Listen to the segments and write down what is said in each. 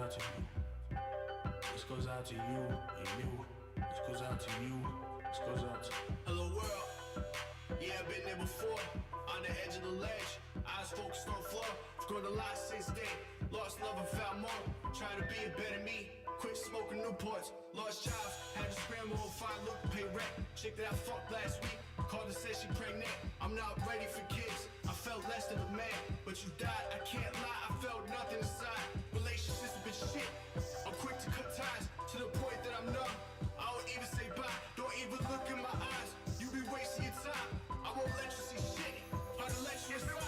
out to you. This goes out to you and you. This goes out to you. This goes out to hello world. Yeah, I've been there before. On the edge of the ledge, eyes focused on floor. I've grown a lot since then. Lost love and found more. Trying to be a better me. Quit smoking Newports. Lost jobs. Had to scramble and find look to pay rent. Chick that I fucked last week called and said she pregnant. I'm not ready for kids. I felt less than a man, but you died. I can't lie. I felt nothing inside. Relationships have been shit. I'm quick to cut ties to the point that I'm numb. I don't even say bye. Don't even look in my eyes. You be wasting your time. I won't let you see shit. I'll let you inside.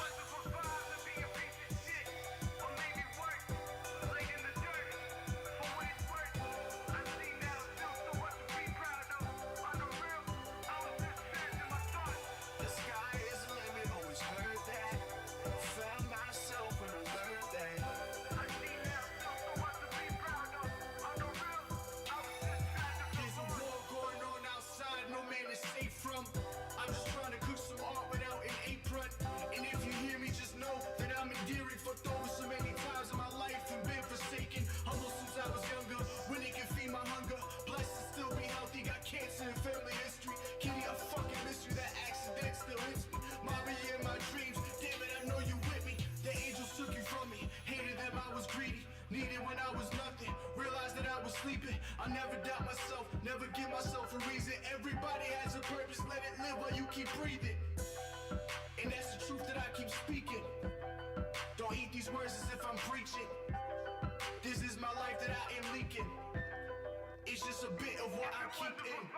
I never doubt myself, never give myself a reason. Everybody has a purpose, let it live while you keep breathing. And that's the truth that I keep speaking. Don't eat these words as if I'm preaching. This is my life that I am leaking. It's just a bit of what I keep in.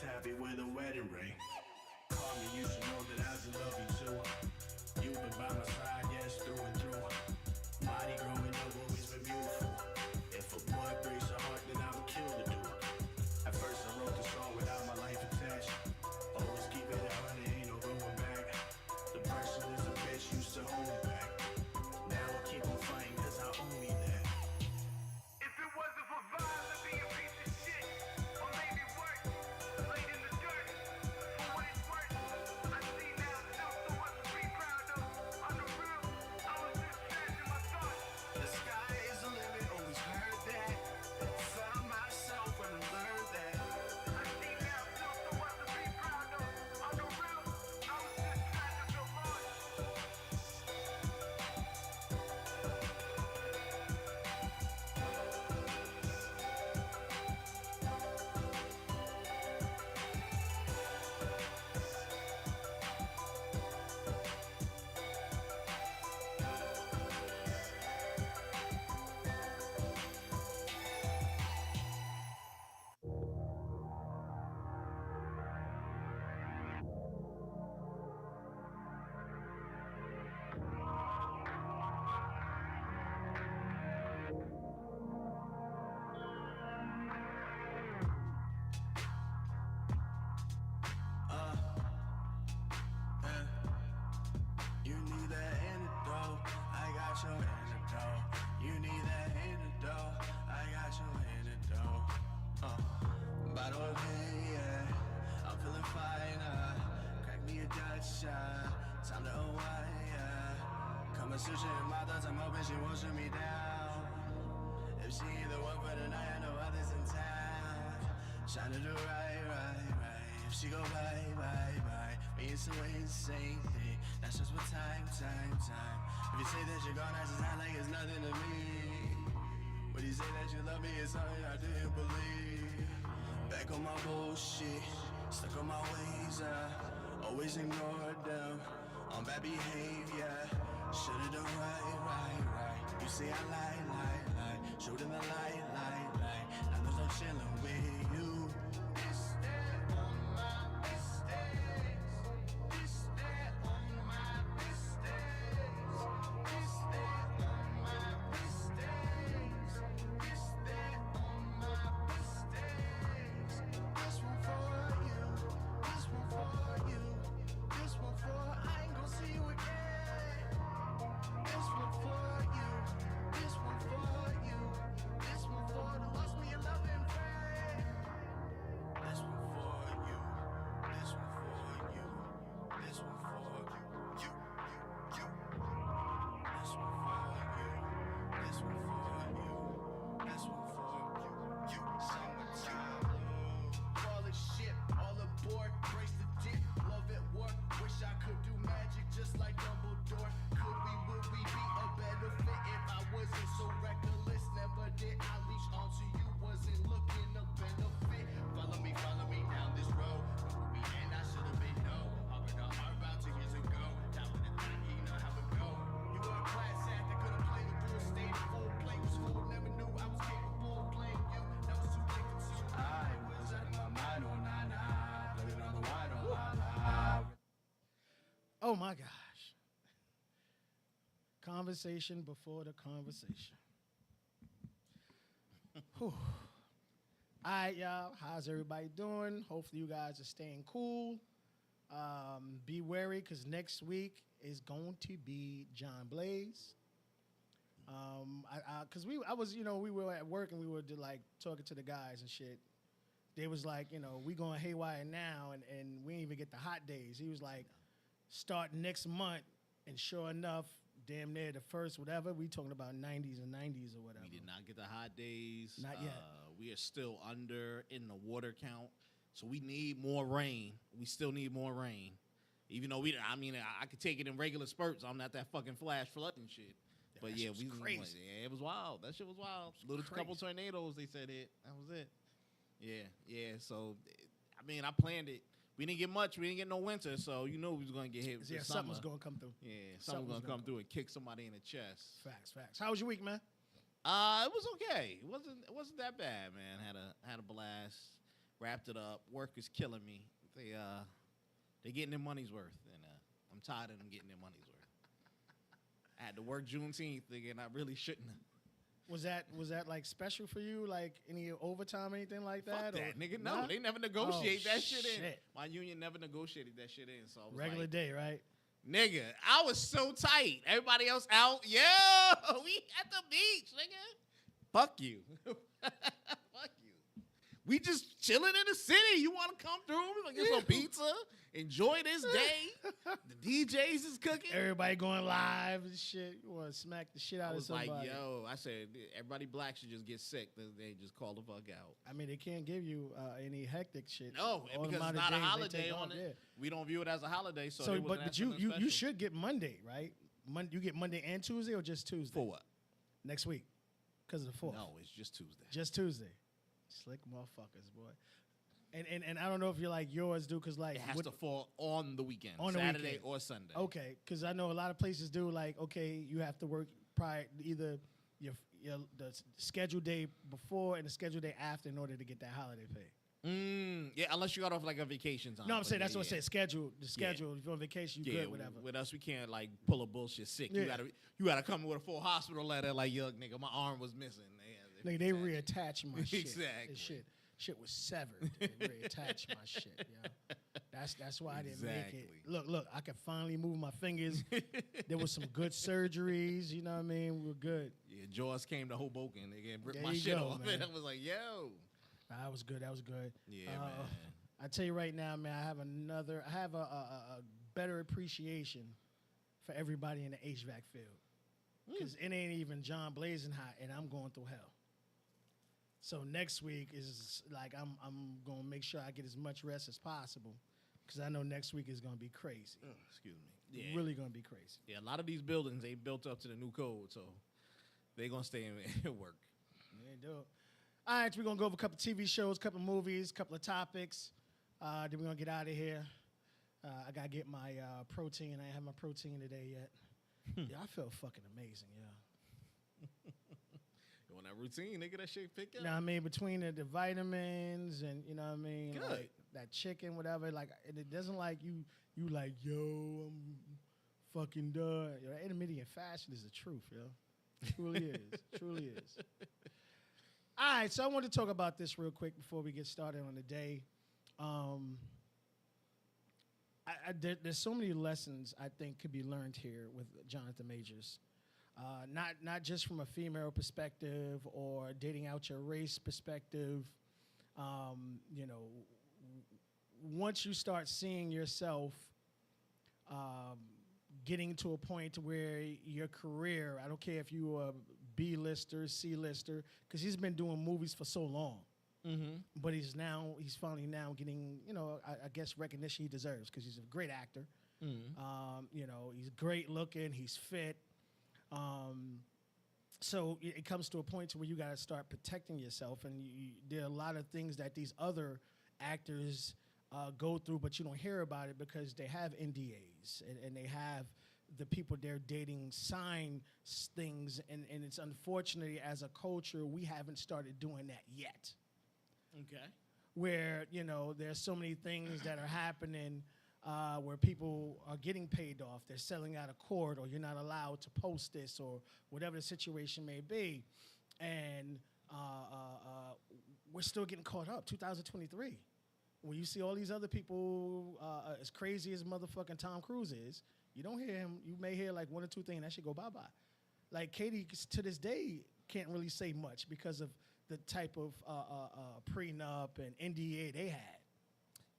Happy with a wedding ring. Call me, you should know that I do love you too. You've been by my side, yes, through and through. Mighty growing up, always been beautiful. If a boy breaks her heart, then I would kill the dude. At first I wrote the song without my life attached. Always keep it out, there ain't no going back. The person is a bitch, used to hold me back. Now I keep on fighting cause I own me that. If it wasn't for violence, I'd be a piece of shit. Or maybe worse. If you say that you're gone, I just act like it's nothing to me. When you say that you love me, it's something I didn't believe. Back on my bullshit, stuck on my ways, always ignored them, on bad behavior. Should've done right. You say I lie, showed in the light. Oh my gosh. Conversation before the conversation. Whew. All right, y'all. How's everybody doing? Hopefully you guys are staying cool. Be wary because next week is going to be John Blaze. We were at work and we were like talking to the guys and shit. They was like, we going haywire now and we didn't even get the hot days. He was like, start next month, and sure enough, damn near the first whatever, we talking about 90s and 90s or whatever. We did not get the hot days. Not yet. We are still under in the water count, so we need more rain. We still need more rain. Even though I could take it in regular spurts. I'm not that fucking flash flooding shit. But that yeah, shit was crazy. Yeah, it was wild. That shit was wild. Little couple tornadoes, they said it. That was it. Yeah. So, I planned it. We didn't get much. We didn't get no winter, so we was going to get hit. Yeah, something was going to come through. Yeah, something was going to come through and kick somebody in the chest. Facts. How was your week, man? It was okay. It wasn't that bad, man. Had a blast. Wrapped it up. Work is killing me. They getting their money's worth, and I'm tired of them getting their money's worth. I had to work Juneteenth, thinking I really shouldn't have. Was that like special for you? Like any overtime, anything like that? Fuck that, nigga. No, they never negotiate that shit in. My union never negotiated that shit in. So I was regular day, right? Nigga, I was so tight. Everybody else out. Yo, we at the beach, nigga. Fuck you. Fuck you. We just chilling in the city. You want to come through? We gonna get some pizza. Enjoy this day. The DJs is cooking. Everybody going live and shit. You want to smack the shit out of somebody. I was like, yo, I said, everybody black should just get sick. They just call the fuck out. I mean, they can't give you any hectic shit. No, because it's not a holiday on it. Yeah. We don't view it as a holiday. But you should get Monday, right? You get Monday and Tuesday or just Tuesday? For what? Next week. Because of the 4th. No, it's just Tuesday. Just Tuesday. Slick motherfuckers, boy. And I don't know if you're like yours do, because like it has to fall on the weekend, on Saturday weekend. or Sunday. Okay, because I know a lot of places do like, okay, you have to work prior, either the scheduled day before and the scheduled day after in order to get that holiday pay. Yeah, unless you got off like a vacation time. No, I'm saying that's what I said. Schedule. If you're on vacation, you good, whatever. With us, we can't like pull a bullshit sick. Yeah. You gotta come with a full hospital letter like, yo, nigga, my arm was missing. They reattach my shit. Exactly. Shit was severed. They reattached my shit, yo. That's why I didn't make it. Look, I could finally move my fingers. There was some good surgeries, you know what I mean? We were good. Yeah, Jaws came to Hoboken. They ripped my you shit go, off. man. And I was like, yo. That was good. Yeah, man. I tell you right now, man, I have a better appreciation for everybody in the HVAC field. Because it ain't even John blazing hot, and I'm going through hell. So next week is like I'm gonna make sure I get as much rest as possible, because I know next week is gonna be crazy. Excuse me. Yeah. Really gonna be crazy. Yeah, a lot of these buildings ain't built up to the new code, so they gonna stay in work. They do. All right, we're gonna go over a couple TV shows, couple movies, couple of topics. Then we're gonna get out of here. I gotta get my protein. I ain't have my protein today yet. Yeah, I feel fucking amazing, yeah. On that routine, nigga, that shit pick up. You know what I mean? Between the vitamins and, you know what I mean? Good. Like that chicken, whatever. Like, and it doesn't like you like, yo, I'm fucking done. Yo, that intermittent fasting is the truth, yo. Truly is. Truly is. All right, so I want to talk about this real quick before we get started on the day. There's so many lessons I think could be learned here with Jonathan Majors. Not just from a female perspective or dating out your race perspective. Once you start seeing yourself getting to a point where your career, I don't care if you are B-lister, C-lister, because he's been doing movies for so long. Mm-hmm. But he's finally now getting, I guess recognition he deserves, because he's a great actor. Mm-hmm. He's great looking, he's fit. So it comes to a point to where you got to start protecting yourself, and there are a lot of things that these other actors go through, but you don't hear about it because they have NDAs and they have the people they're dating sign things, and it's unfortunately, as a culture, we haven't started doing that yet. Okay. Where, there's so many things that are happening where people are getting paid off. They're selling out of court, or you're not allowed to post this, or whatever the situation may be. And we're still getting caught up. 2023. When you see all these other people as crazy as motherfucking Tom Cruise is, you don't hear him. You may hear like one or two things. That should go bye-bye. Like Katie, to this day, can't really say much because of the type of prenup and NDA they had.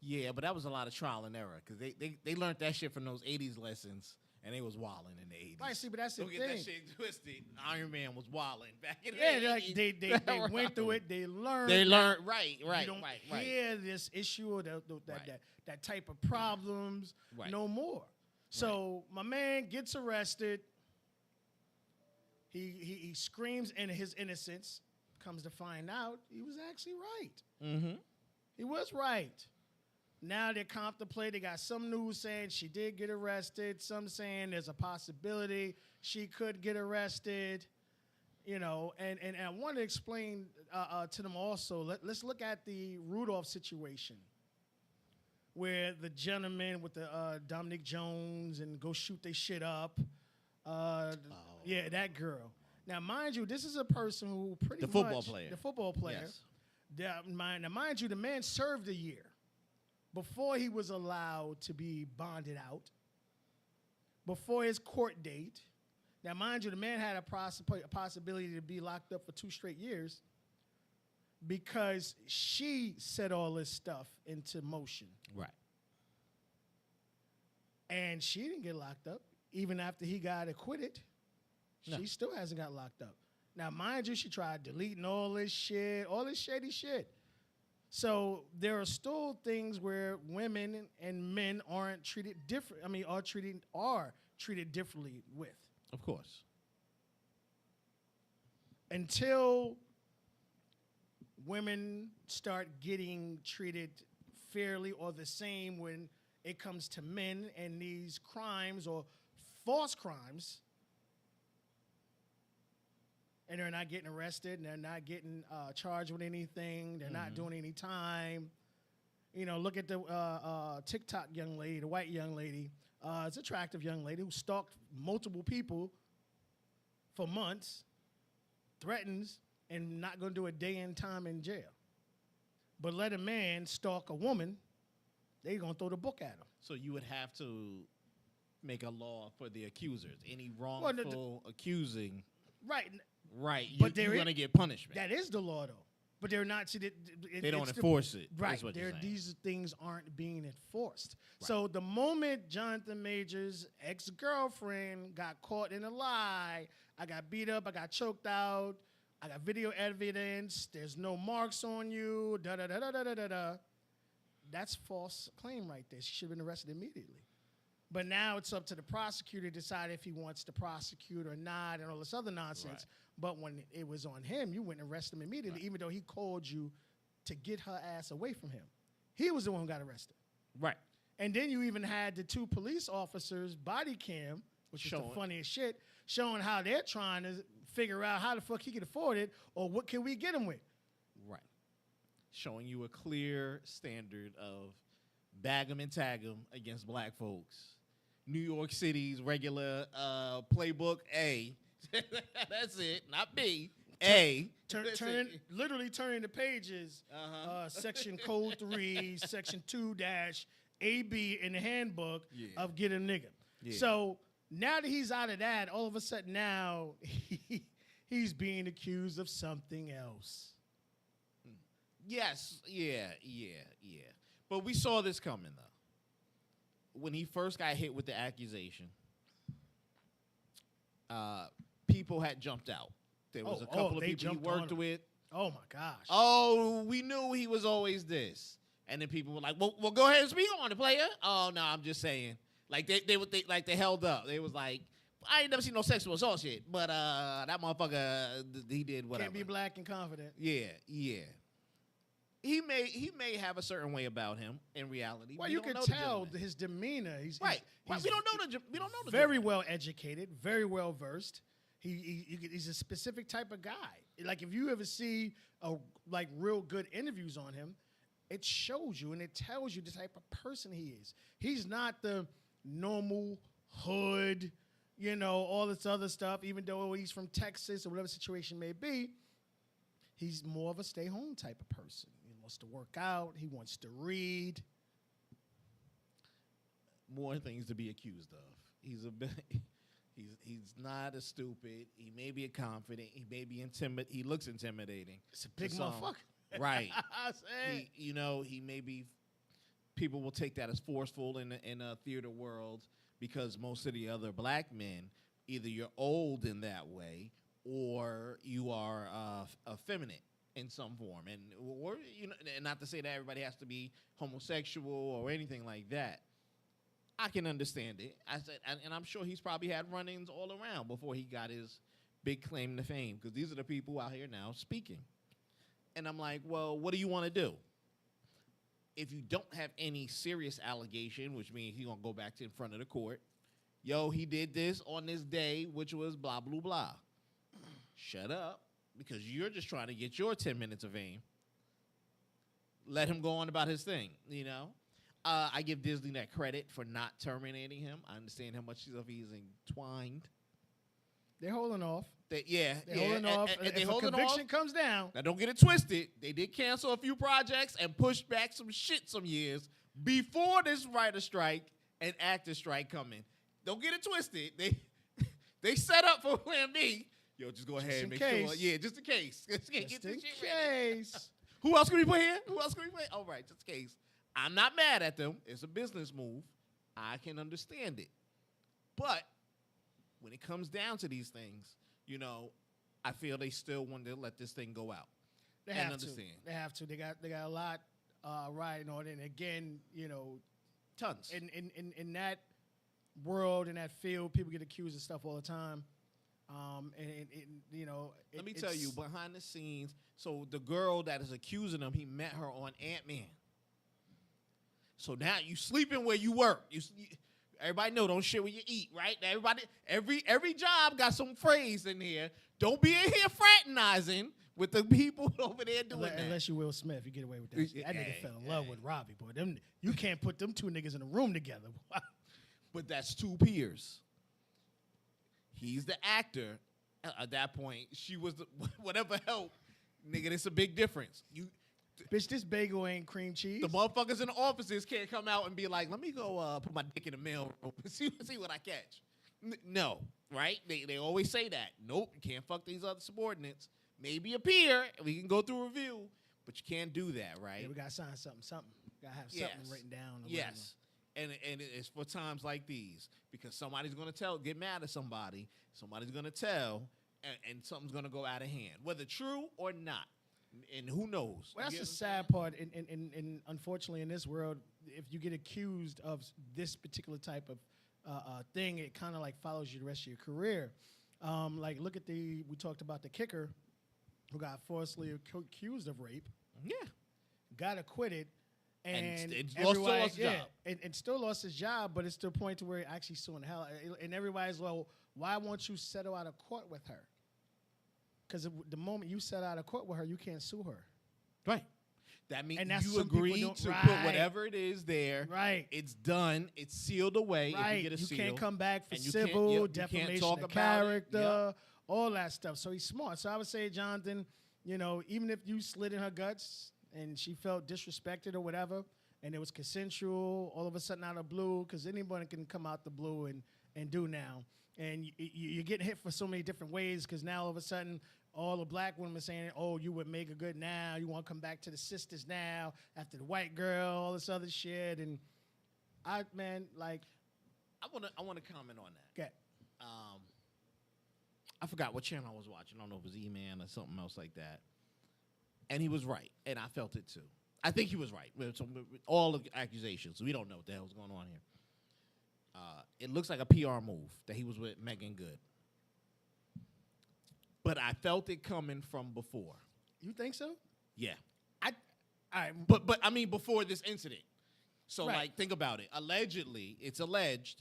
Yeah, but that was a lot of trial and error because they learned that shit from those 80s lessons, and they was wilding in the 80s. Right, see, but that's the Don't thing. get that shit twisted. Iron Man was wilding back in the Yeah, 80s. like they went through it. They learned. They learned, right. You don't hear this issue or that type of problems no more. So my man gets arrested. He screams in his innocence. Comes to find out, he was actually right. Mm-hmm. He was right. Now they're contemplating. They got some news saying she did get arrested. Some saying there's a possibility she could get arrested. You know, and I want to explain to them also. Let's look at the Rudolph situation, where the gentleman with the Dominic Jones and go shoot they shit up. Yeah, that girl. Now, mind you, this is a person who pretty much... The football player. Yes. Now, mind you, the man served a year before he was allowed to be bonded out, before his court date. Now, mind you, the man had a possibility to be locked up for 2 straight years because she set all this stuff into motion. Right. And she didn't get locked up. Even after he got acquitted, she still hasn't got locked up. Now, mind you, she tried deleting all this shady shit. So there are still things where women and men aren't treated different. I mean, are treated differently with. Of course. Until women start getting treated fairly or the same when it comes to men and these crimes or false crimes, and they're not getting arrested, and they're not getting charged with anything, they're not doing any time. You know, look at the TikTok young lady, the white young lady. It's an attractive young lady who stalked multiple people for months, threatens, and not going to do a day in time in jail. But let a man stalk a woman, they're going to throw the book at him. So you would have to make a law for the accusers. Any wrongful accusing. Right. Right. But you're going to get punishment. That is the law, though. But they're not. See, they don't enforce it. Right. These things aren't being enforced. Right. So the moment Jonathan Majors' ex-girlfriend got caught in a lie, I got beat up, I got choked out, I got video evidence, there's no marks on you, da-da-da-da-da-da-da. That's false claim right there. She should have been arrested immediately. But now it's up to the prosecutor to decide if he wants to prosecute or not and all this other nonsense. Right. But when it was on him, you went and arrested him immediately, even though he called you to get her ass away from him. He was the one who got arrested. Right. And then you even had the 2 police officers' body cam, which is the funniest shit, showing how they're trying to figure out how the fuck he can afford it or what can we get him with. Right. Showing you a clear standard of bag 'em and tag 'em against black folks. New York City's regular playbook A. That's it, not B. A. Literally turning the pages. Section Code 3, Section 2-AB in the handbook of Get a Nigga. Yeah. So now that he's out of that, all of a sudden now he's being accused of something else. Yes, yeah. But we saw this coming, though. When he first got hit with the accusation, people had jumped out. There was a couple of people he worked with. Oh, my gosh. Oh, we knew he was always this. And then people were like, well go ahead and speak on it, player. Oh, no, I'm just saying. Like, they held up. They was like, I ain't never seen no sexual assault shit, but that motherfucker, he did whatever. Can't be black and confident. Yeah. He may have a certain way about him in reality. Well, you can tell his demeanor. He's right. We don't know the very well educated, very well versed. He's a specific type of guy. Like if you ever see real good interviews on him, it shows you and it tells you the type of person he is. He's not the normal hood, all this other stuff, even though he's from Texas or whatever situation may be. He's more of a stay-home type of person. He wants to work out. He wants to read. More things to be accused of. He's not a stupid. He may be a confident. He may be he looks intimidating. It's a big motherfucker. Right. I say. He may be. People will take that as forceful in a theater world because most of the other black men, either you're old in that way or you are effeminate in some form, and not to say that everybody has to be homosexual or anything like that. I can understand it. I said, and I'm sure he's probably had run-ins all around before he got his big claim to fame, because these are the people out here now speaking. And I'm like, well, what do you want to do? If you don't have any serious allegation, which means he's going to go back to in front of the court, he did this on this day, which was blah, blah, blah. Shut up, because you're just trying to get your 10 minutes of fame. Let him go on about his thing, I give Disney that credit for not terminating him. I understand how much stuff he's entwined. They're holding off. They're holding off. And if a conviction comes down. Now, don't get it twisted. They did cancel a few projects and push back some shit some years before this writer strike and actor strike coming. Don't get it twisted. They set up for Plan B. Just go ahead and make sure. Yeah, just in case. Just in case. Who else can we put here? All right, just in case. I'm not mad at them. It's a business move. I can understand it. But when it comes down to these things, I feel they still want to let this thing go out. They have to. They have to. They got a lot riding on it. And again, tons. In that world, in that field, people get accused of stuff all the time. Let me tell you, behind the scenes, so the girl that is accusing him, he met her on Ant-Man. So now you sleeping where you work. Everybody know don't shit where you eat, right? Everybody, every job got some phrase in here. Don't be in here fraternizing with the people over there doing that. Unless you Will Smith, you get away with that. That nigga fell in love with Robbie, boy. You can't put them two niggas in a room together. But that's two peers. He's the actor. At that point, she was the whatever help. Nigga, it's a big difference. Bitch, this bagel ain't cream cheese. The motherfuckers in the offices can't come out and be like, let me go put my dick in the mail room and see what I catch. No, right? They always say that. Nope, you can't fuck these other subordinates. Maybe a peer, we can go through a review, but you can't do that, right? Yeah, we got to sign something. Got to have something written down. Yes, and it's for times like these, because somebody's going to get mad at somebody, somebody's going to tell, and something's going to go out of hand, whether true or not. And who knows? Well, that's the sad part. And unfortunately, in this world, if you get accused of this particular type of thing, it kind of like follows you the rest of your career. Like, look at we talked about the kicker who got falsely accused of rape. Yeah. Got acquitted. And lost his job. And still lost his job, but it's to a point to where he actually suing hell. And everybody's, well, why won't you settle out of court with her? Because the moment you settle out of court with her, you can't sue her. Right. That means you some agree to put whatever it is there. Right. It's done. It's sealed away. Right. If you get a seal. You can't come back for and civil, defamation of character, Yep. all that stuff. So he's smart. So I would say, Jonathan, even if you slid in her guts and she felt disrespected or whatever, and it was consensual, all of a sudden out of blue, because anybody can come out the blue and do now. And you're getting hit for so many different ways, because now all of a sudden all the black women are saying, oh, you would make a good now. You want to come back to the sisters now after the white girl, all this other shit. And I want to comment on that. Okay. I forgot what channel I was watching. I don't know if it was E-Man or something else like that. And he was right, and I felt it too. I think he was right with all of the accusations. We don't know what the hell's going on here. It looks like a PR move that he was with Megan Good. But I felt it coming from before. You think so? Yeah. All right. But I mean before this incident. So Right. like think about it. Allegedly, it's alleged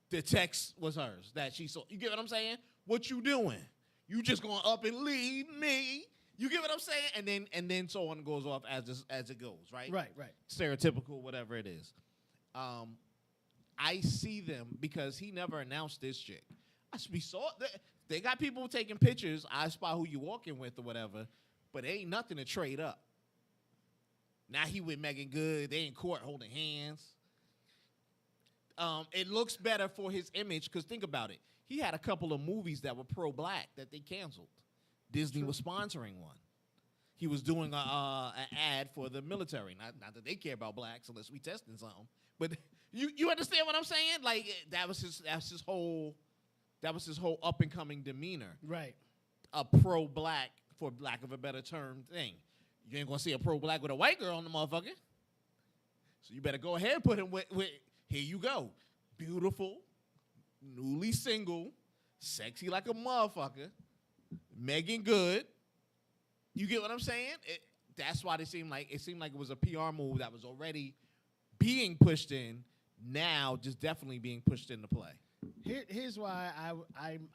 the text was hers that she saw. You get what I'm saying? What you doing? You just going to up and leave me You get what I'm saying? And then so on goes off as it goes, right? Right. Stereotypical, whatever it is. I see them because he never announced this chick. We saw they got people taking pictures. I spot who you walking with or whatever, but it ain't nothing to trade up. Now he with Megan Good. They in court holding hands. It looks better for his image because think about it. He had a couple of movies that were pro-black that they canceled. Disney was sponsoring one. He was doing an ad for the military. Not that they care about blacks unless we testing something. But you understand what I'm saying? Like that was his whole up and coming demeanor. Right. A pro-black, for lack of a better term, thing. You ain't gonna see a pro-black with a white girl on the motherfucker. So you better go ahead and put him with here you go. Beautiful, newly single, sexy like a motherfucker, Megan Good. You get what I'm saying? That's why it seemed like it was a PR move that was already being pushed in, now just definitely being pushed into play. Here's why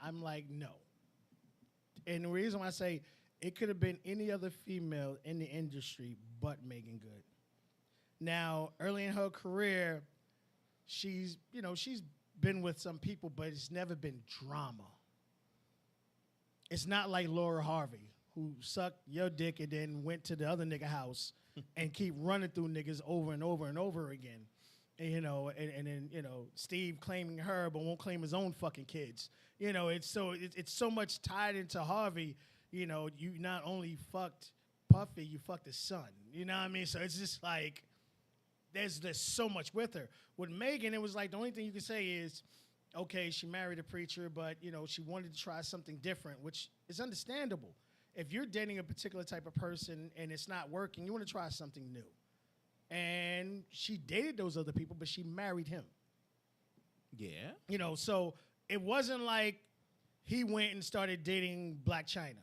I'm like, no. And the reason why I say it could have been any other female in the industry but Megan Good. Now, early in her career, she's been with some people, but it's never been drama. It's not like Laura Harvey, who sucked your dick and then went to the other nigga house and keep running through niggas over and over and over again. And, and then, Steve claiming her but won't claim his own fucking kids. It's so much tied into Harvey. You not only fucked Puffy, you fucked his son. You know what I mean? So it's just like there's so much with her. With Megan, it was like the only thing you can say is, okay, she married a preacher, but, she wanted to try something different, which is understandable. If you're dating a particular type of person and it's not working, you want to try something new. And she dated those other people, but she married him. Yeah. So it wasn't like he went and started dating Black China.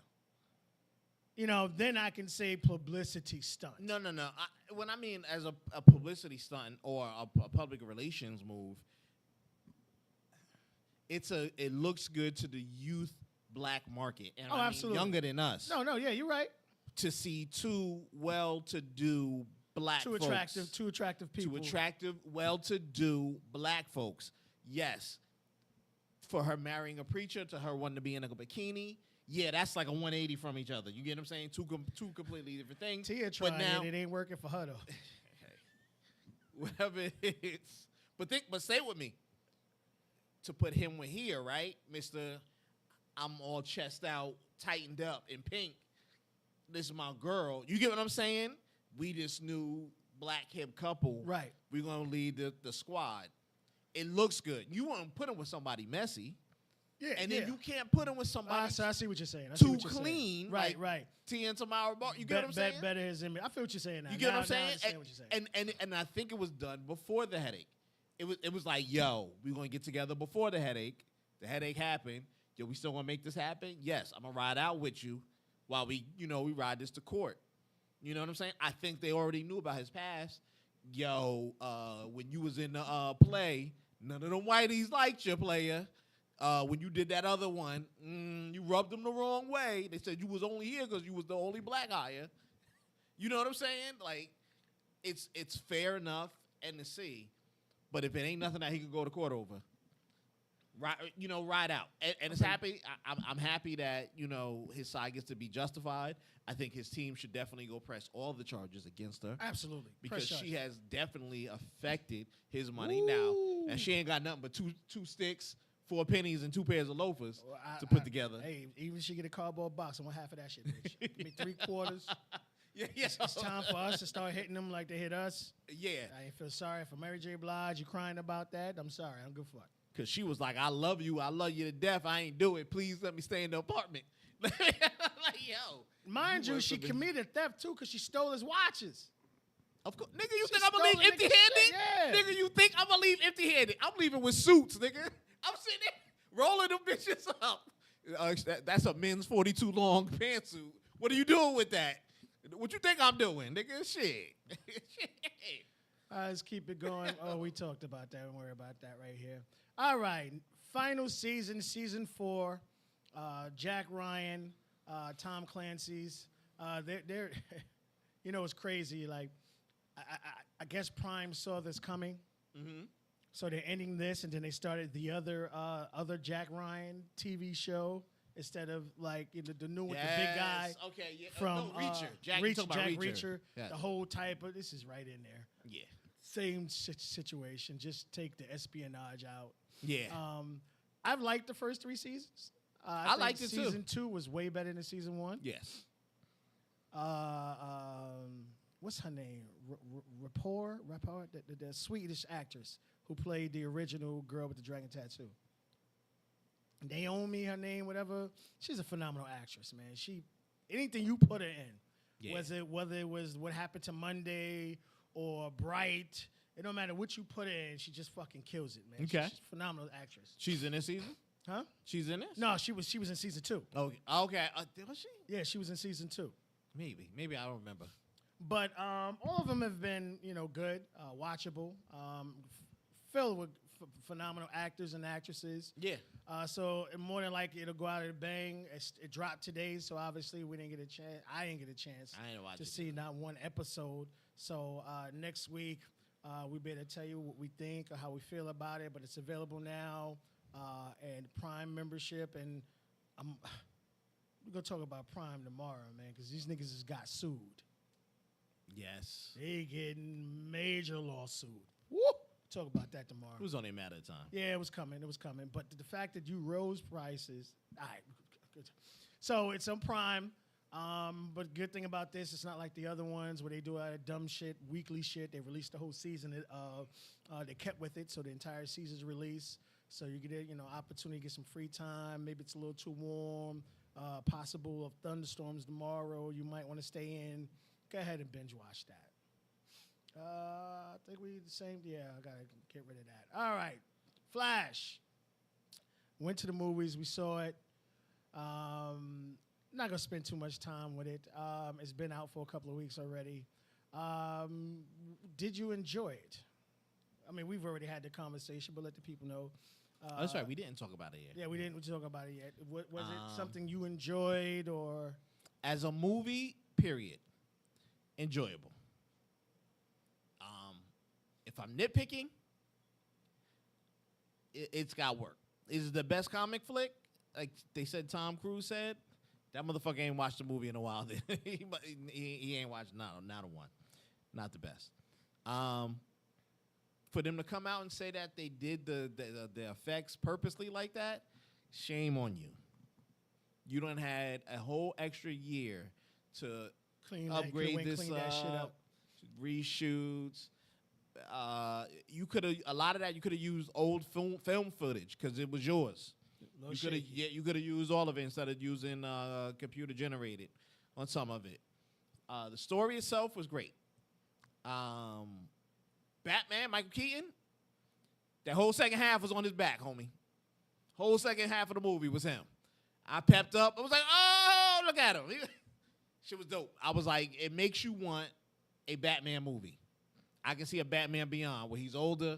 Then I can say publicity stunt. No. When I mean as a publicity stunt or a public relations move, it looks good to the youth black market. And I mean, absolutely. Younger than us. No, yeah, you're right. To see two well-to-do black Two folks. attractive people. Two attractive, well-to-do black folks. Yes. For her marrying a preacher, to her wanting to be in a bikini. Yeah, that's like a 180 from each other. You get what I'm saying? Two completely different things. Tia tried it. It ain't working for her, though. Whatever it is. But stay with me. To put him with here, right? Mr. I'm all chest out, tightened up, in pink. This is my girl. You get what I'm saying? We this new black hip couple. Right. We're going to lead the squad. It looks good. You want to put him with somebody messy. Yeah, and then you can't put him with somebody so I see what you're saying. too clean. Right, like right. Tia and Tamara Bar. You get what I'm saying? Better his image. I feel what you're saying now. You get what I'm saying? I understand what you're saying. And I think it was done before the headache. It was like, yo, we're going to get together before the headache. The headache happened. Yo, we still going to make this happen? Yes, I'm going to ride out with you while we ride this to court. You know what I'm saying? I think they already knew about his past. Yo, when you was in the play, none of them whiteys liked you, player. When you did that other one, you rubbed them the wrong way. They said you was only here because you was the only black hire. You know what I'm saying? Like, it's fair enough and to see. But if it ain't nothing that he could go to court over, ride out. And it's happy. I'm happy that, his side gets to be justified. I think his team should definitely go press all the charges against her. Absolutely. Because she has definitely affected his money now. And she ain't got nothing but two sticks, 4 pennies, and 2 pairs of loafers to put together. Hey, even if she get a cardboard box, I want half of that shit, bitch. Give me 3/4. Yeah. It's time for us to start hitting them like they hit us. Yeah. I feel sorry for Mary J. Blige. You crying about that? I'm sorry. I don't give a fuck. Because she was like, I love you to death. I ain't do it. Please let me stay in the apartment. Like, yo. Mind you, she committed theft, too, because she stole his watches. Of course. Nigga, you think I'm going to leave empty-handed? Yeah. Nigga, you think I'm going to leave empty-handed? I'm leaving with suits, nigga. I'm sitting there rolling them bitches up. That's a men's 42 long pantsuit. What are you doing with that? What you think I'm doing, nigga? Shit. All right, let's keep it going. Oh, we talked about that. Don't worry about that right here. All right, final season, season 4. Jack Ryan, Tom Clancy's. They're you know, it's crazy. Like, I guess Prime saw this coming, so they're ending this, and then they started the other Jack Ryan TV show instead of like the new with the big guy. Okay, yeah. From Reacher. Jack Reacher. Yeah. The whole type of this is right in there. Yeah. Same situation. Just take the espionage out. Yeah. I've liked the first 3 seasons. I think liked it too. Season 2 was way better than season 1. Yes. What's her name? Rapport, the Swedish actress who played the original girl with the dragon tattoo. Naomi, her name, whatever. She's a phenomenal actress, man. Anything you put her in, whether it was What Happened to Monday or Bright, it don't matter what you put her in, she just fucking kills it, man. Okay. She's a phenomenal actress. She's in this season? Huh? She's in this? No, she was in season 2. Okay. Was she? Yeah, she was in season 2. Maybe I don't remember. But all of them have been, good, watchable, filled with phenomenal actors and actresses. Yeah. So more than likely it'll go out at a bang. It dropped today, so obviously we didn't get a chance. I didn't get a chance to see not one episode. So next week we better tell you what we think or how we feel about it. But it's available now and Prime membership, and we're gonna talk about Prime tomorrow, man, because these niggas just got sued. Yes. They getting major lawsuit. Woo! Talk about that tomorrow. It was only a matter of time. Yeah, it was coming. But the fact that you rose prices, all right. Good. So it's on Prime. But good thing about this, it's not like the other ones where they do dumb shit, weekly shit. They released the whole season. They kept with it, so the entire season's released. So you get opportunity to get some free time. Maybe it's a little too warm. Possible of thunderstorms tomorrow. You might want to stay in. Go ahead and binge watch that. I think we the same. Yeah, I gotta get rid of that. All right, Flash. Went to the movies. We saw it. Not gonna spend too much time with it. It's been out for a couple of weeks already. Did you enjoy it? I mean, we've already had the conversation, but let the people know. That's right. We didn't talk about it yet. Yeah, we didn't talk about it yet. Was it something you enjoyed or? As a movie, period, enjoyable. If I'm nitpicking, it's got work. Is it the best comic flick? Like they said, Tom Cruise said. That motherfucker ain't watched the movie in a while. he ain't watched not a one, not the best. For them to come out and say that they did the effects purposely like that, shame on you. You done had a whole extra year to upgrade this that shit up. reshoots. You could have a lot of that. You could have used old film footage because it was yours. You could have used all of it instead of using computer generated on some of it. The story itself was great. Batman, Michael Keaton, that whole second half was on his back, homie. Whole second half of the movie was him. I pepped up. I was like, oh, look at him. Shit was dope. I was like, it makes you want a Batman movie. I can see a Batman Beyond where he's older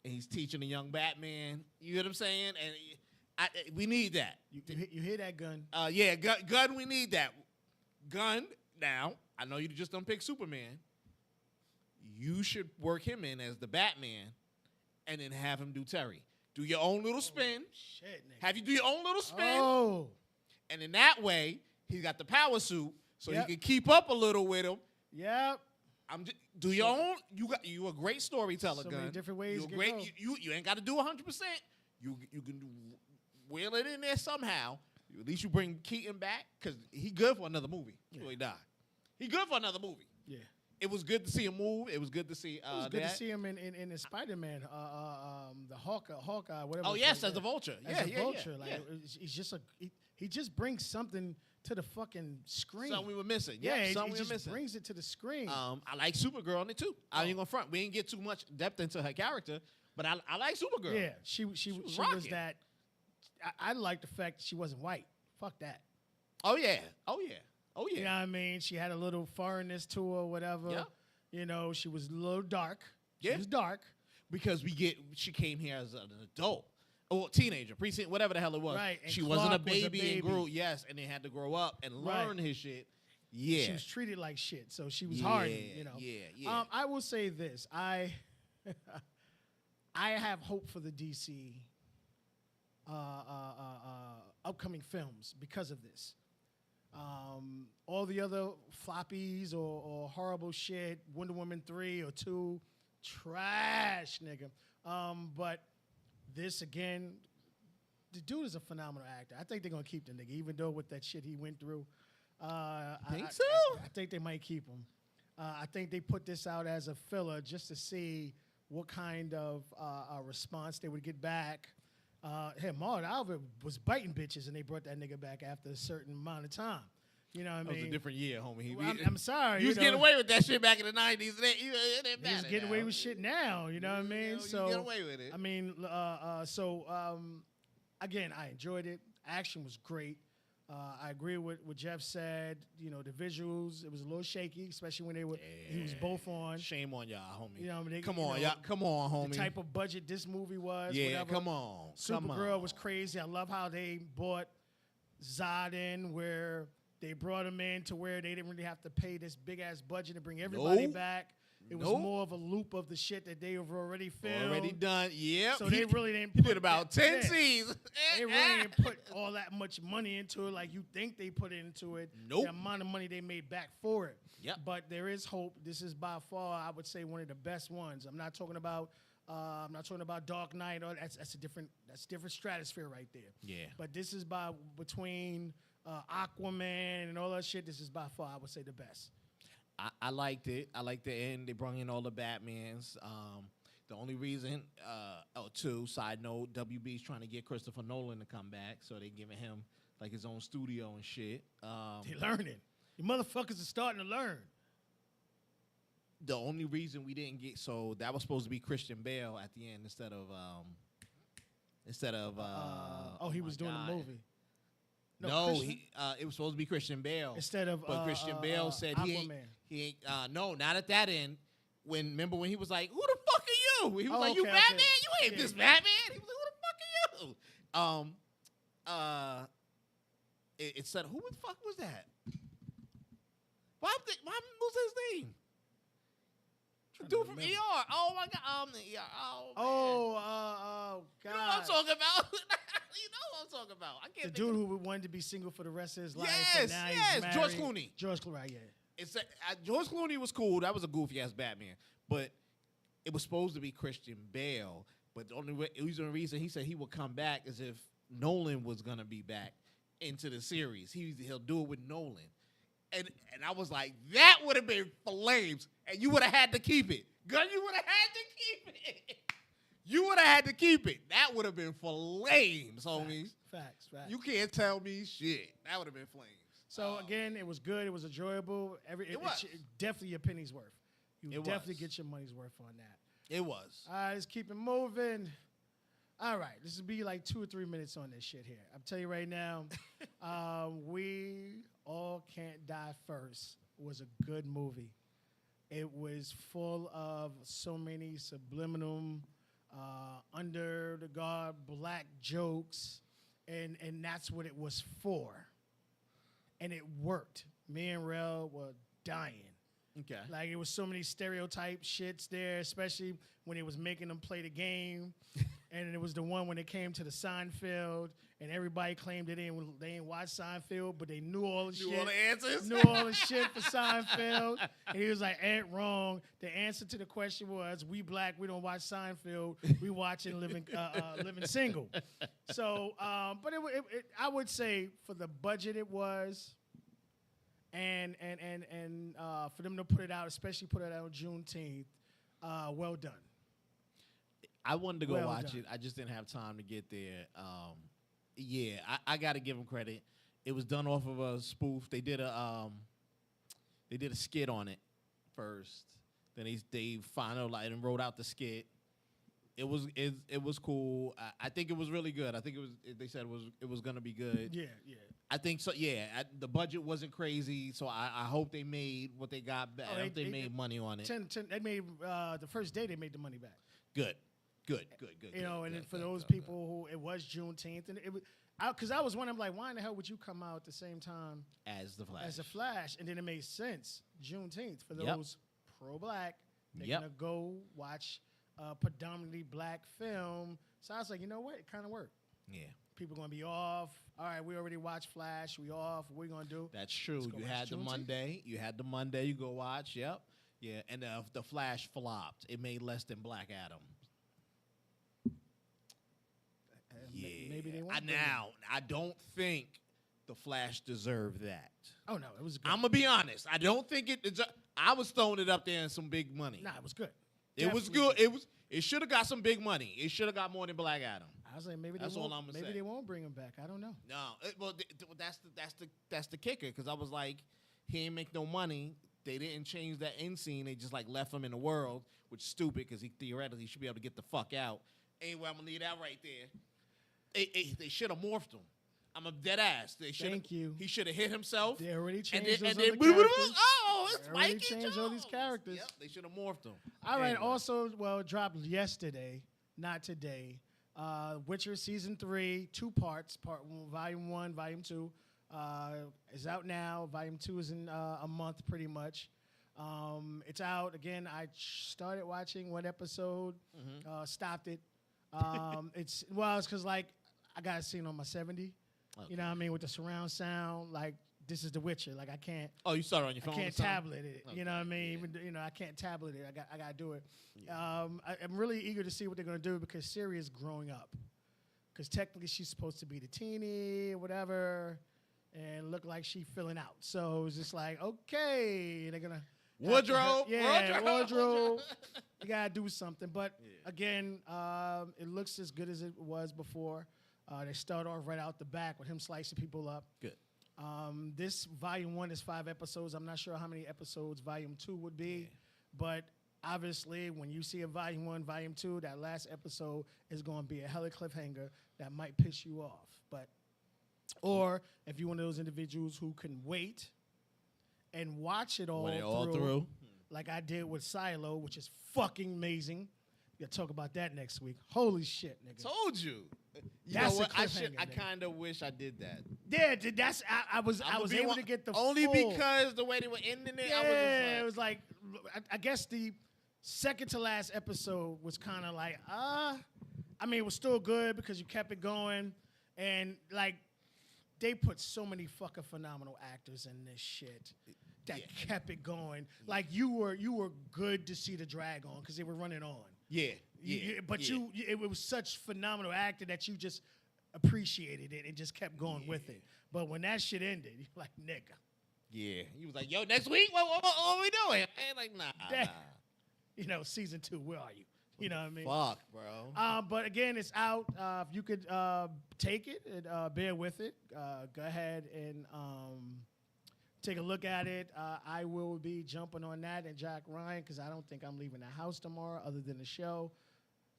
and he's teaching a young Batman. You know what I'm saying? And we need that. You hear that, Gun? Yeah, Gun, we need that. Gun, now, I know you just don't pick Superman. You should work him in as the Batman and then have him do Terry. Do your own little spin. Shit, nigga. Have you do your own little spin. Oh. And in that way, he's got the power suit so Yep. he can keep up a little with him. Yep. Do your own. You a great storyteller, So Gun. many different ways You to great. go. You ain't got to do 100%. You can wheel it in there somehow. At least you bring Keaton back because he good for another movie. Before he died. He good for another movie. Yeah. It was good to see him move. It was good to see. It was good to see him in the Spider-Man, the Hawkeye, whatever. Oh yes, as the Vulture. As Yeah, a vulture, yeah, like yeah. he's just he just brings something to the fucking screen. Something we were missing. Yeah, Yep, he something we were just missing. brings it to the screen. I like Supergirl in it too. I ain't gonna front. We didn't get too much depth into her character, but I like Supergirl. Yeah, she was rocking. that. I like the fact that she wasn't white. Fuck that. Oh yeah. Oh yeah. Oh yeah. You know what I mean? She had a little foreignness to her, or whatever. Yeah. You know, she was a little dark. Yeah. She was dark. Because she came here as an adult. Or teenager, precinct, whatever the hell it was. Right, and She wasn't a Clark was a baby and baby. grew, yes, and they had to grow up and Right. learn his shit. Yeah. She was treated like shit, so she was Yeah, hardened. You know. yeah. I will say this: I have hope for the DC upcoming films because of this. All the other floppies or horrible shit, Wonder Woman 3 or 2, trash, nigga. But this, again, the dude is a phenomenal actor. I think they're going to keep the nigga, even though with that shit he went through. Think so? I think they might keep him. I think they put this out as a filler just to see what kind of response they would get back. Martin Albert was biting bitches, and they brought that nigga back after a certain amount of time. You know what I mean? That was a different year, homie. I'm sorry. You was getting away with that shit back in the 90s. It didn't He's matter getting now. away with shit now. You know what I mean? You get away with it. I mean, again, I enjoyed it. Action was great. I agree with what Jeff said. You know, the visuals, it was a little shaky, especially when he was both on. Shame on y'all, homie. You know, come on, y'all. Come on, homie. The type of budget this movie was. Yeah, whatever. come on. Supergirl was crazy. I love how they brought Zod in, where they brought him in to where they didn't really have to pay this big ass budget to bring everybody back. It was more of a loop of the shit that they have already filmed. Already done. Yep. So they really didn't He put did about 10 scenes. They really didn't put all that much money into it like you think they put into it. Nope. The amount of money they made back for it. Yep. But there is hope. This is by far, I would say, one of the best ones. I'm not talking about Dark Knight. Or that's a different stratosphere right there. Yeah. But this is between Aquaman and all that shit. This is by far, I would say, the best. I liked it. I liked the end. They brought in all the Batmans. The only reason, side note, WB's trying to get Christopher Nolan to come back, so they're giving him like his own studio and shit. They learning. You motherfuckers are starting to learn. The only reason we didn't get that was supposed to be Christian Bale at the end instead of he was doing the movie. No, it was supposed to be Christian Bale instead of. But Christian Bale said Aquaman. he ain't. No, not at that end. Remember when he was like, "Who the fuck are you?" He was like, okay, "You Batman? okay. You ain't this Batman." He was like, "Who the fuck are you?" It said, "Who the fuck was that?" Why was his name? The dude from ER. Oh my god. ER. Oh, God. You know what I'm talking about? You know what I'm talking about. I can't. The dude who wanted to be single for the rest of his life. Yes, and now he's married. George Clooney. George Clooney, yeah. It's George Clooney was cool. That was a goofy ass Batman, but it was supposed to be Christian Bale. But the only reason he said he would come back is if Nolan was gonna be back into the series. He'll do it with Nolan, and I was like, that would have been flames, and you would have had to keep it. Gun, you would have had to keep it. You would have had to keep it. That would have been flames, homies. Facts. You can't tell me shit. That would have been flames. So again, it was good. It was enjoyable. It definitely your penny's worth. You definitely get your money's worth on that. It was. All right, let's keep it moving. All right, this will be like 2 or 3 minutes on this shit here. I'm telling you right now, We All Can't Die First was a good movie. It was full of so many subliminal, under the guard black jokes, and that's what it was for. And it worked. Me and Rel were dying. Okay. Like, it was so many stereotype shits there, especially when it was making them play the game. And it was the one when it came to the Seinfeld, and everybody claimed they ain't watched Seinfeld, but they knew all the shit. Knew all the answers? Knew all the shit for Seinfeld. And he was like, ain't wrong. The answer to the question was, we black, we don't watch Seinfeld. We watching Living Single. So, but I would say for the budget it was, and for them to put it out, especially put it out on Juneteenth, well done. I wanted to go Well watch done. it. I just didn't have time to get there. I got to give them credit. It was done off of a spoof. They did a skit on it first. Then they finalized and wrote out the skit. It was cool. I think it was really good. I think they said it was gonna be good. Yeah. I think so. Yeah, the budget wasn't crazy, so I hope they made what they got back. I hope they made money on it. They made the first day they made the money back. Good. You know, and good, for good, those good, people who it was Juneteenth, and Because I was wondering, like, why in the hell would you come out at the same time As the Flash. as the Flash? And then it made sense. Juneteenth for Yep. those pro-black. They're Yep. gonna go watch a predominantly black film. So I was like, you know what? It kind of worked. Yeah. People gonna be off. All right, we already watched Flash. We off. What we gonna do? That's true. Let's go You watch had the Juneteenth. Monday. You had the Monday. You go watch. Yep. Yeah. And the Flash flopped. It made less than Black Adam. Yeah. Maybe they won't. bring it. Now, I don't think the Flash deserved that. Oh no, it was good. I'm gonna be honest. I don't think it. I was throwing it up there in some big money. Nah, it was good. it was Definitely good. It should have got some big money. It should have got more than Black Adam. I was like, maybe That's they all won't. I'm gonna Maybe say. they won't bring him back. I don't know. No, that's the kicker. Because I was like, he ain't make no money. They didn't change that end scene. They just like left him in the world, which is stupid because he theoretically should be able to get the fuck out. Anyway, I'm gonna leave that right there. They should have morphed him. I'm a dead ass. Thank you. He should have hit himself. They already and changed then, those and other then characters. oh, it's They already Mikey changed all these Jones. characters. Yep, they should have morphed him. All right. Anyway. Also, well, it dropped yesterday, not today. Witcher season 3, 2 parts. Part 1, volume 1, volume 2 is out now. Volume 2 is in a month, pretty much. It's out again. I started watching one episode, stopped it. It's because like I got it seen on my 70. Okay. You know what I mean, with the surround sound. Like this is The Witcher. Like I can't. Oh, you started on your I phone? can't or something? tablet it. You know what I mean? Even I can't tablet it. I got to do it. I'm really eager to see what they're gonna do because Siri is growing up. Because technically she's supposed to be the teenie or whatever, and look like she's filling out. So it's just like, okay, they're gonna Wardrobe. wardrobe. You gotta do something. But again, it looks as good as it was before. They start off right out the back with him slicing people up. Good. This volume 1 is 5 episodes. I'm not sure how many episodes volume 2 would be, but obviously when you see a volume 1, volume 2, that last episode is going to be a hella cliffhanger that might piss you off. Or if you're one of those individuals who can wait and watch it all through, like I did with Silo, which is fucking amazing. We'll talk about that next week. Holy shit, nigga. Told you. You That's know a what? I cliffhanger, nigga. kind of wish I did that. Yeah, that's I was able to get the only full. because the way they were ending it. Yeah, I was just like, it was like I guess the second to last episode was kind of like I mean it was still good because you kept it going and like they put so many fucking phenomenal actors in this shit that kept it going. Like you were good to see the drag on because they were running on. It was such phenomenal acting that you just appreciated it and just kept going with it. But when that shit ended, you're like, nigga. Yeah. He was like, yo, next week? What are we doing? And like, nah. You know, season 2, where are you? You know what I mean? Fuck, bro. But again, it's out. If you could take it and bear with it, go ahead and take a look at it. I will be jumping on that and Jack Ryan because I don't think I'm leaving the house tomorrow other than the show.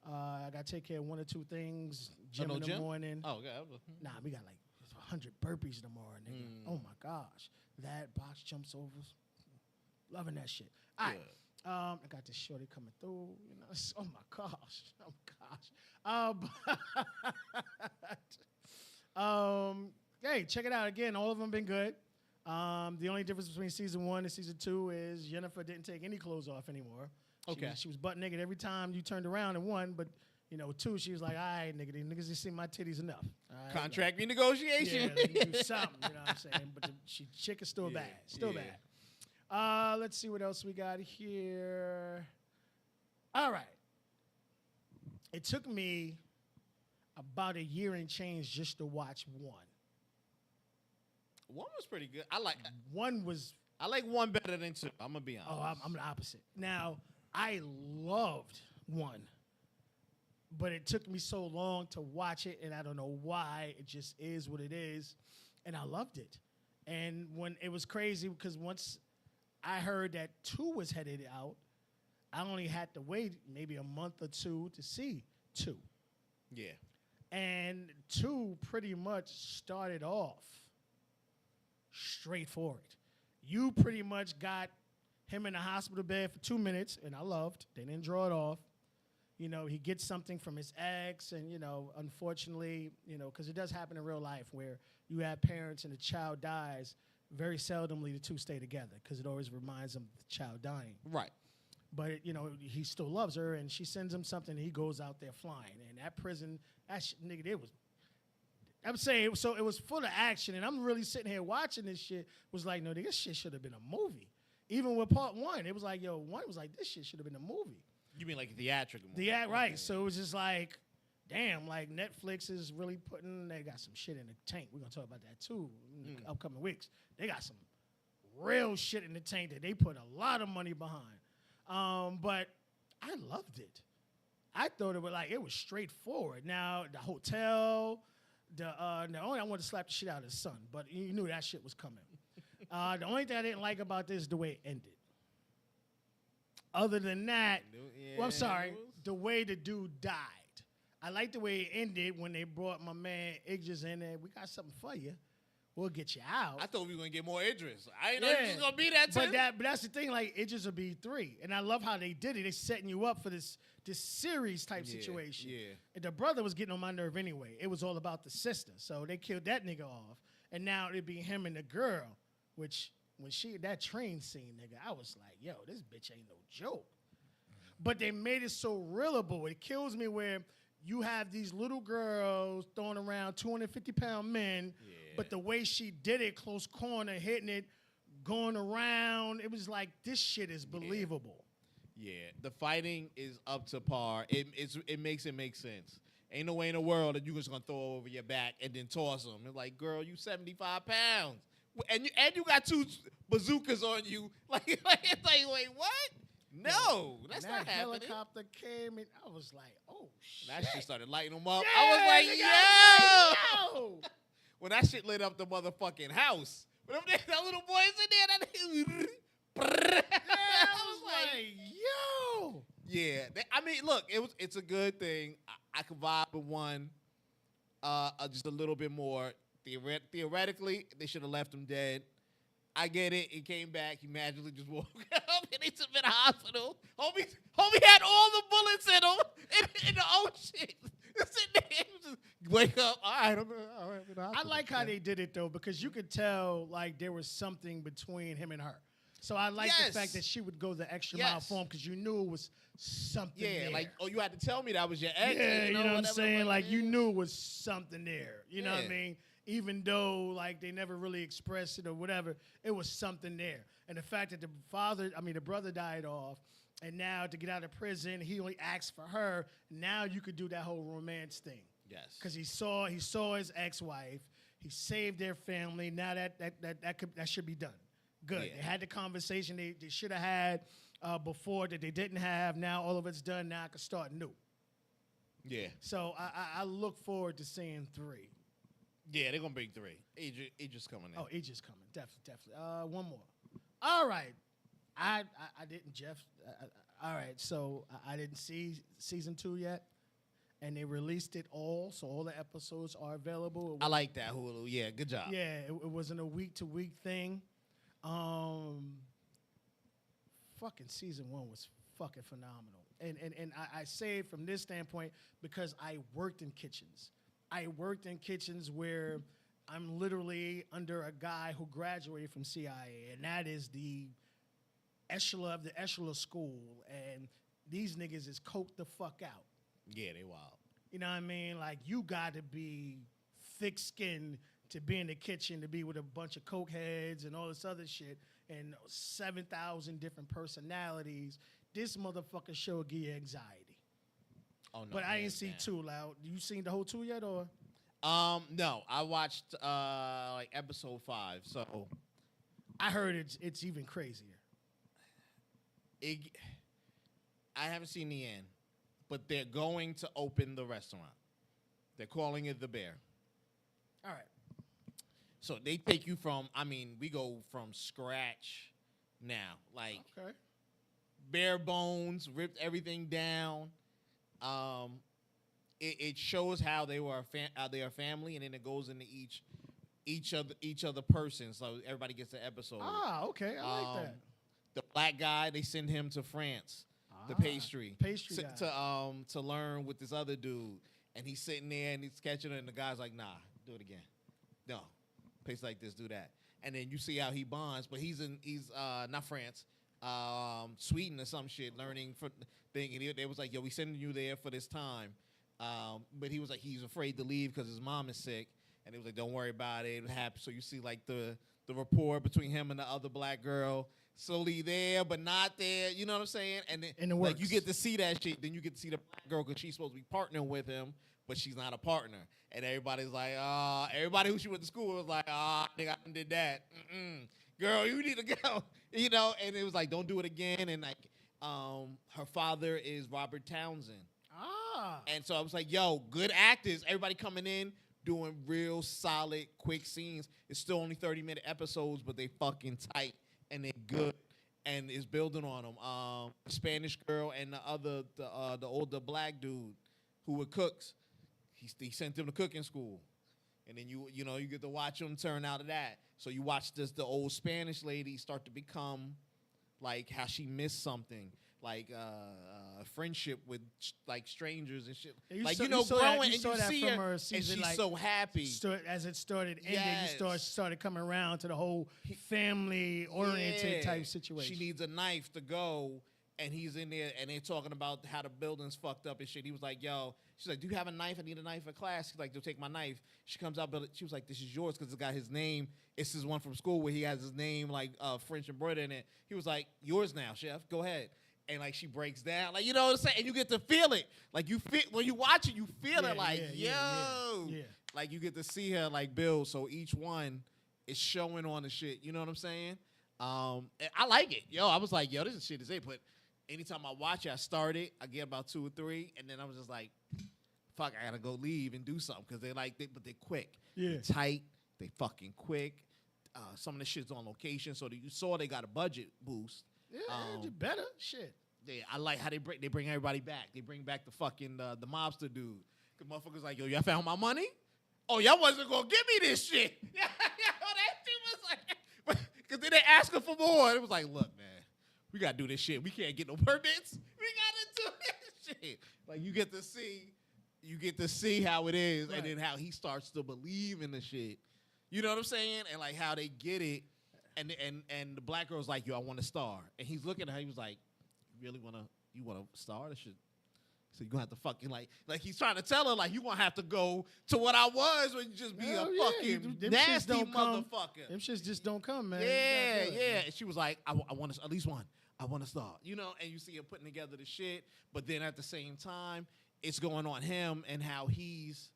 I got to take care of 1 or 2 things. Gym in the morning. Oh, yeah. Nah, we got like 100 burpees tomorrow, nigga. Oh, my gosh. That box jumps over. Loving that shit. All right. I got this shorty coming through. You know, oh, my gosh. Oh, gosh. Hey, check it out. Again, all of them been good. The only difference between season 1 and season 2 is Jennifer didn't take any clothes off anymore. She was butt naked every time you turned around in 1, but, 2, she was like, all right, nigga, these niggas just see my titties enough. Right, Contract renegotiation. Yeah, let me do something, you know what I'm saying? But the chick is still bad. Still bad. Let's see what else we got here. All right. It took me about a year and change just to watch 1. 1 was pretty good. I like 1 was... I like 1 better than 2. I'm going to be honest. Oh, I'm the opposite. Now, I loved 1, but it took me so long to watch it, and I don't know why. It just is what it is, and I loved it. And when it was crazy because once I heard that 2 was headed out, I only had to wait maybe a month or 2 to see 2. Yeah. And 2 pretty much started off straightforward. You pretty much got him in the hospital bed for 2 minutes, and I loved. They didn't draw it off. You know, he gets something from his ex, and unfortunately, because it does happen in real life where you have parents and the child dies. Very seldomly, the two stay together because it always reminds them of the child dying. Right. But he still loves her, and she sends him something. And he goes out there flying, and that prison, nigga, it was. I'm saying it was full of action, and I'm really sitting here watching this shit. Was like, no, this shit should have been a movie. Even with part one, it was like, one was like, this shit should have been a movie. You mean like a theatrical movie? Yeah, right. So it was just like, damn, like Netflix is really they got some shit in the tank. We're going to talk about that too in the upcoming weeks. They got some real shit in the tank that they put a lot of money behind. But I loved it. I thought it was straightforward. Now, the hotel, I wanted to slap the shit out of his son, but you knew that shit was coming. The only thing I didn't like about this is the way it ended. Other than that, I'm sorry, the way the dude died. I like the way it ended when they brought my man Idris in there. We got something for you. We'll get you out. I thought we were going to get more Idris. I didn't know it was going to be that too. But that's the thing, like, Idris will be 3. And I love how they did it. They're setting you up for this series type situation. Yeah. And the brother was getting on my nerve anyway. It was all about the sister. So they killed that nigga off. And now it'd be him and the girl, which when that train scene, nigga, I was like, yo, this bitch ain't no joke. But they made it so relatable. It kills me where you have these little girls throwing around 250-pound men, but the way she did it, close corner, hitting it, going around, it was like, this shit is believable. Yeah, the fighting is up to par. It makes it make sense. Ain't no way in the world that you just gonna throw over your back and then toss them. It's like, girl, you 75 pounds, and you got 2 bazookas on you. Like it's like, wait, what? No, that's and not that happening. Helicopter came and I was like, oh shit. That shit started lighting them up. Yeah, I was like, yo. yo. When that shit lit up the motherfucking house. When that little boys in there, I was like, yo. Yeah, I mean, look, it's a good thing. I could vibe with one just a little bit more. Theoretically, they should have left him dead. I get it. He came back. He magically just woke up and he took him in the hospital. Homie had all the bullets in him in the ocean. Sitting there, he was just wake up. All right, I'm in the hospital. I like how they did it though, because you could tell like there was something between him and her. So I like the fact that she would go the extra mile for him, because you knew it was something there. Like, you had to tell me that was your ex. Yeah, you know what I'm saying? Like, you knew. knew it was something there. You know what I mean? Even though, like, they never really expressed it or whatever, it was something there. And the fact that the brother died off, and now to get out of prison, he only asked for her. Now you could do that whole romance thing. Yes. Because he saw his ex-wife. He saved their family. Now that should be done. Good. Yeah. They had the conversation they should have had before that they didn't have. Now all of it's done. Now I can start new. Yeah. So I look forward to seeing 3. Yeah, they're gonna bring 3. Idris coming in. Oh, Idris coming, definitely. One more. All right, I didn't, Jeff. All right, so I didn't see season 2 yet, and they released it all, so all the episodes are available. I like that, Hulu. Yeah, good job. Yeah, it wasn't a week-to-week thing. Fucking season 1 was fucking phenomenal, and I say it from this standpoint because I worked in kitchens. I worked in kitchens where I'm literally under a guy who graduated from CIA, and that is the echelon of the echelon school, and these niggas is coked the fuck out. Yeah, they wild. You know what I mean? Like, you got to be thick-skinned to be in the kitchen, to be with a bunch of coke heads and all this other shit, and 7,000 different personalities. This motherfucker show will give you anxiety. Oh, no, But I ain't seen 2, Loud. You seen the whole 2 yet, or? No, I watched like episode 5. So I heard it's even crazier. I haven't seen the end, but they're going to open the restaurant. They're calling it the Bear. All right. So they take you from. I mean, we go from scratch now, like Okay. bare bones, ripped everything down. It shows how they were a family, and then it goes into each other person, so everybody gets an episode. Ah, okay. I like that. The black guy, they send him to France. the pastry Pastry guy. to learn with this other dude, and he's sitting there and he's catching it, and the guy's like, nah, do it again. No, paste like this, do that. And then you see how he bonds, but he's not France, Sweden or some shit, learning for thing. And they was like, yo, we sending you there for this time. But he was like, he's afraid to leave because his mom is sick. And he was like, don't worry about it. It happened. So you see like the rapport between him and the other black girl slowly there, but not there. You know what I'm saying? And then In the like you works. get to see that shit. Then you get to see the black girl because she's supposed to be partnering with him, but she's not a partner. And everybody's like, everybody who she went to school with was like, nigga, I done did that. Girl, you need to go. You know, and it was like, don't do it again. And like, her father is Robert Townsend. And so I was like, yo, good actors. Everybody coming in, doing real solid, quick scenes. It's still only 30-minute episodes, but they fucking tight and they're good. And it's building on them. The Spanish girl and the older black dude who were cooks. He sent them to cooking school. And then you get to watch them turn out of that. So you watch the old Spanish lady start to become like how she missed something. Like friendship with like strangers and shit. Yeah, growing and you saw that see from her, her and season, she's like, so happy. As it started ending, Yes. you started coming around to the whole family-oriented Yeah. type situation. She needs a knife to go, and he's in there, and they're talking about how the building's fucked up and shit. He was like, yo, she's like, do you have a knife? I need a knife for class. He's like, they'll take my knife. She comes out, but she was like, this is yours because it's got his name. It's his one from school where he has his name, like French embroidered in it. He was like, yours now, chef. Go ahead. And like she breaks down, like, you know what I'm saying? And you get to feel it. Like you feel when you watch it, you feel it like, yo. Yeah. Like you get to see her like build. So each one is showing on the shit. You know what I'm saying? And I like it. Yo, I was like, yo, this shit is it. But anytime I watch it, I start it, I get about 2 or 3, and then I was just like, fuck, I gotta go leave and do something. Cause but they're quick. Yeah. They're tight, they fucking quick. Some of the shit's on location. So you saw they got a budget boost. Yeah, you better. Shit. Yeah, I like how they bring everybody back. They bring back the fucking the mobster dude. Cause motherfuckers like, yo, y'all found my money? Oh, y'all wasn't gonna give me this shit. Yeah, that shit was like, cause then they ask her for more. And it was like, look, man, we gotta do this shit. We can't get no permits. We gotta do this shit. Like you get to see how it is, Right. and then how he starts to believe in the shit. You know what I'm saying? And like how they get it. And the black girl's like, yo, I want a star. And he's looking at her, he was like, you really want a star? That shit. So you're gonna have to fucking like he's trying to tell her, like, you gonna have to go to what I was when you just be Hell a yeah, fucking them shits nasty don't come. motherfucker. Them shits just don't come, man. You Yeah, gotta do it. yeah. And she was like, I want at least one. I want a star. You know, and you see her putting together the shit, but then at the same time, it's going on him and how he's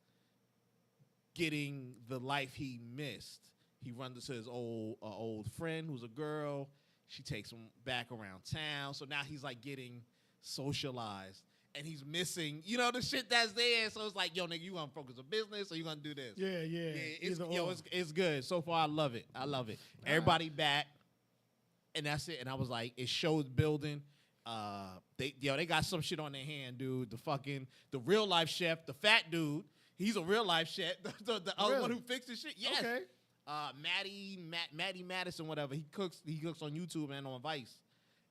getting the life he missed. He runs into his old friend who's a girl. She takes him back around town. So now he's like getting socialized. And he's missing, you know, the shit that's there. So it's like, yo, nigga, you gonna focus on business or you gonna do this? Yeah. It's good. So far, I love it. Everybody back. And that's it. And I was like, it shows building. They got some shit on their hand, dude. The real life chef, the fat dude, he's a real life chef. The other Really? one who fixes shit. Yes. Okay. Maddie Madison, whatever. He cooks on YouTube and on Vice.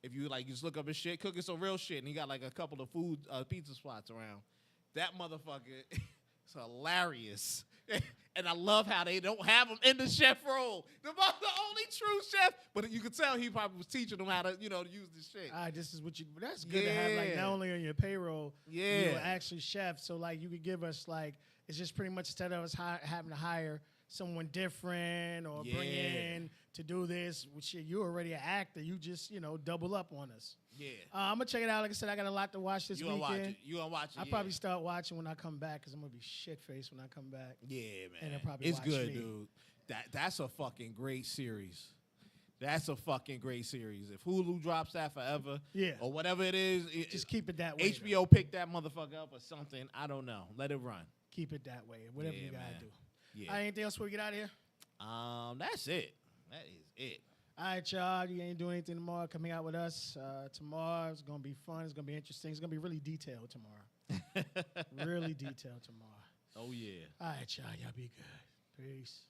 If you like, just look up his shit, cooking some real shit, and he got like a couple of food pizza spots around. That motherfucker is hilarious. And I love how they don't have him in the chef role. The only true chef, but you could tell he probably was teaching them how to, to use this shit. All right, this is what you. That's good to have, like, not only on your payroll, Yeah. you're actually chef. So like, you could give us like, it's just pretty much instead of us having to hire someone different or bring in to do this, well, shit, you're already an actor. You just double up on us. Yeah. I'm gonna check it out. Like I said, I got a lot to watch this You gonna weekend. watch it. You gonna watch it. I'll probably start watching when I come back because I'm gonna be shit faced when I come back. Yeah, man. And they'll probably it's watch good, me. dude. That's a fucking great series. That's a fucking great series. If Hulu drops that forever, or whatever it is, Just keep it that way. HBO picked that motherfucker up or something. I don't know. Let it run. Keep it that way. Whatever Yeah, you gotta man. do. Yeah. All right, anything else before we get out of here? That's it. That is it. All right, y'all. You ain't doing anything tomorrow. Coming out with us tomorrow. It's gonna be fun. It's gonna be interesting. It's gonna be really detailed tomorrow. Really detailed tomorrow. Oh yeah. All right, y'all. Y'all be good. Peace.